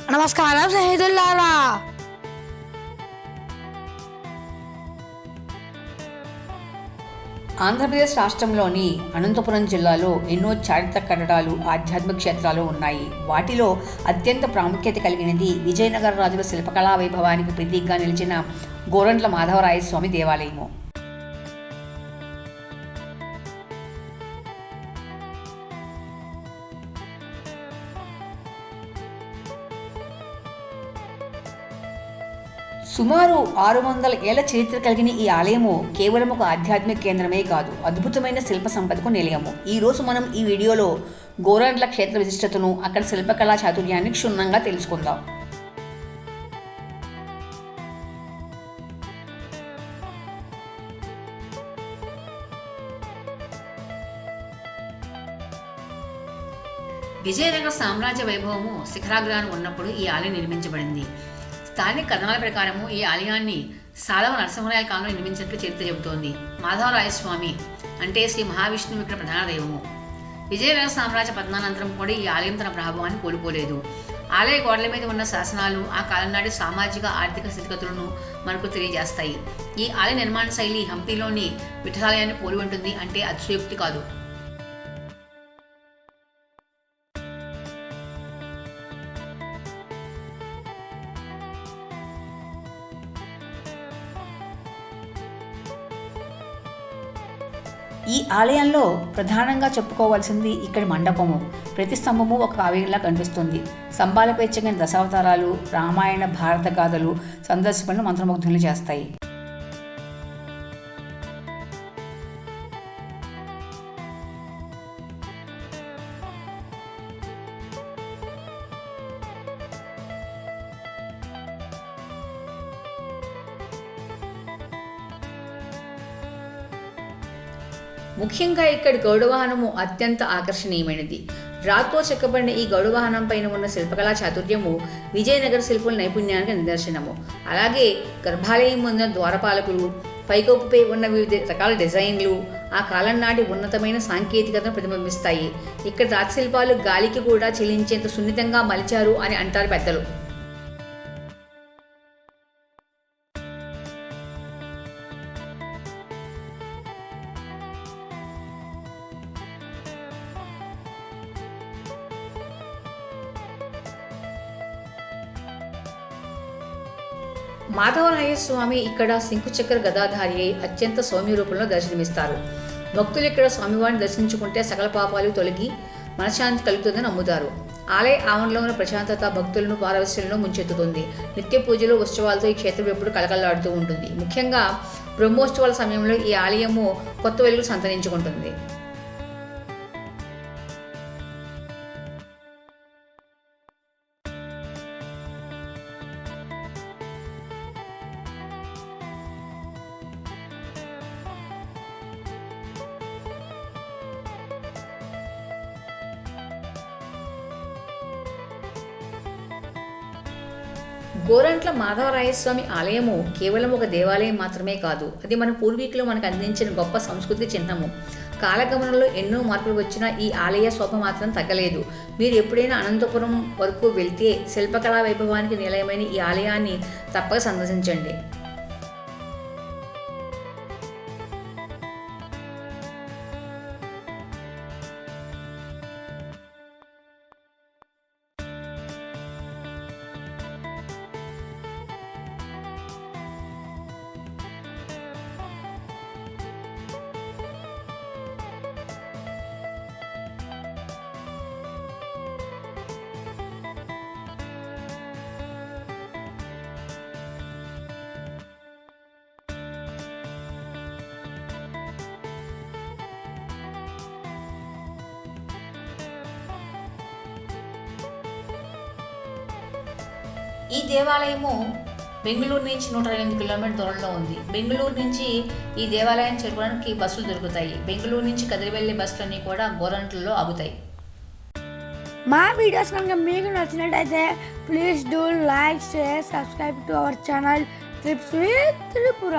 నమస్కారం స్నేహితులారా. ఆంధ్రప్రదేశ్ రాష్ట్రంలోని అనంతపురం జిల్లాలో ఎన్నో చారిత్రక కట్టడాలు, ఆధ్యాత్మిక క్షేత్రాలు ఉన్నాయి. వాటిలో అత్యంత ప్రాముఖ్యత కలిగినది విజయనగర రాజుల శిల్పకళా వైభవానికి ప్రతీకగా నిలిచిన గోరంట్ల మాధవరాయ స్వామి దేవాలయము. సుమారు 600 ఏళ్ల చరిత్ర కలిగిన ఈ ఆలయము కేవలం ఒక ఆధ్యాత్మిక కేంద్రమే కాదు, అద్భుతమైన శిల్ప సంపదకు నిలయము. ఈరోజు మనం ఈ వీడియోలో గోరంట్ల క్షేత్ర విశిష్టతను, అక్కడ శిల్పకళా చాతుర్యాన్ని క్షుణ్ణంగా తెలుసుకుందాం. విజయనగర సామ్రాజ్య వైభవము శిఖరాగ్రాన్ని ఉన్నప్పుడు ఈ ఆలయం నిర్మించబడింది. స్థానిక కథనాల ప్రకారము ఈ ఆలయాన్ని సాధవ నరసింహరాయ కాలంలో నిర్మించినట్లు చరిత్ర చెబుతోంది. మాధవరాయస్వామి అంటే శ్రీ మహావిష్ణువు ఇక్కడ ప్రధాన దైవము. విజయనగర సామ్రాజ్య పతనానంతరం కూడా ఈ ఆలయం తన ప్రభావాన్ని కోల్పోలేదు. ఆలయ గోడల మీద ఉన్న శాసనాలు ఆ కాలం నాటి సామాజిక ఆర్థిక స్థితిగతులను మనకు తెలియజేస్తాయి. ఈ ఆలయ నిర్మాణ శైలి హంపీలోని విఠలాలయాన్ని పోలి ఉంటుంది అంటే అతిశయోక్తి కాదు. ఈ ఆలయంలో ప్రధానంగా చెప్పుకోవాల్సింది ఇక్కడి మండపము. ప్రతి స్తంభము ఒక కావ్యంలా కనిపిస్తుంది. స్తంభాలపై చెక్కిన దశావతారాలు, రామాయణ భారత గాథలు సందర్శకులను మంత్రముగ్ధులు చేస్తాయి. ముఖ్యంగా ఇక్కడ గౌడవాహనము అత్యంత ఆకర్షణీయమైనది. రాతితో చెక్కబడిన ఈ గౌడవాహనం పైన ఉన్న శిల్పకళా చాతుర్యము విజయనగర శిల్పుల నైపుణ్యానికి నిదర్శనము. అలాగే గర్భాలయం ముందున్న ద్వారపాలకులు, పైకప్పుపై ఉన్న వివిధ రకాల డిజైన్లు ఆ కాలం నాటి ఉన్నతమైన సాంకేతికతను ప్రతిబింబిస్తాయి. ఇక్కడ రాతి శిల్పాలు గాలికి కూడా చెలించేంత సున్నితంగా మలిచారు అని అంటారు పెద్దలు. మాధవరాయ స్వామి ఇక్కడ శంకుచక్ర గదాధారి అయి అత్యంత సౌమ్య రూపంలో దర్శనమిస్తారు. భక్తులు ఇక్కడ స్వామివారిని దర్శించుకుంటే సకల పాపాలు తొలగి మనశ్శాంతి కలుగుతుందని నమ్ముతారు. ఆలయ ఆవరణలో ఉన్న ప్రశాంతత భక్తులను పారవశ్యంలో ముంచెత్తుతుంది. నిత్య పూజలు, ఉత్సవాలతో ఈ క్షేత్రం ఎప్పుడు కలకల్లాడుతూ ఉంటుంది. ముఖ్యంగా బ్రహ్మోత్సవాల సమయంలో ఈ ఆలయము కొత్త వెలుగులు సంతరించుకుంటుంది. గోరంట్ల మాధవరాయస్వామి ఆలయము కేవలం ఒక దేవాలయం మాత్రమే కాదు, అది మన పూర్వీకులు మనకు అందించిన గొప్ప సంస్కృతి చిహ్నము. కాలగమనంలో ఎన్నో మార్పులు వచ్చినా ఈ ఆలయ శోభ మాత్రం తగ్గలేదు. మీరు ఎప్పుడైనా అనంతపురం వరకు వెళ్తే శిల్పకళా వైభవానికి నిలయమైన ఈ ఆలయాన్ని తప్పక సందర్శించండి. ఈ దేవాలయము బెంగళూరు నుంచి 108 కిలోమీటర్ల దూరంలో ఉంది. బెంగళూరు నుంచి ఈ దేవాలయం చేరుకోవడానికి బస్సులు దొరుకుతాయి. బెంగళూరు నుంచి కదిలి వెళ్ళే బస్సులన్నీ కూడా గోరంట్లలో ఆగుతాయి. మా వీడియోస్ కనుక మీకు నచ్చినట్టయితే please do like, share, subscribe to our channel trips with Tripura.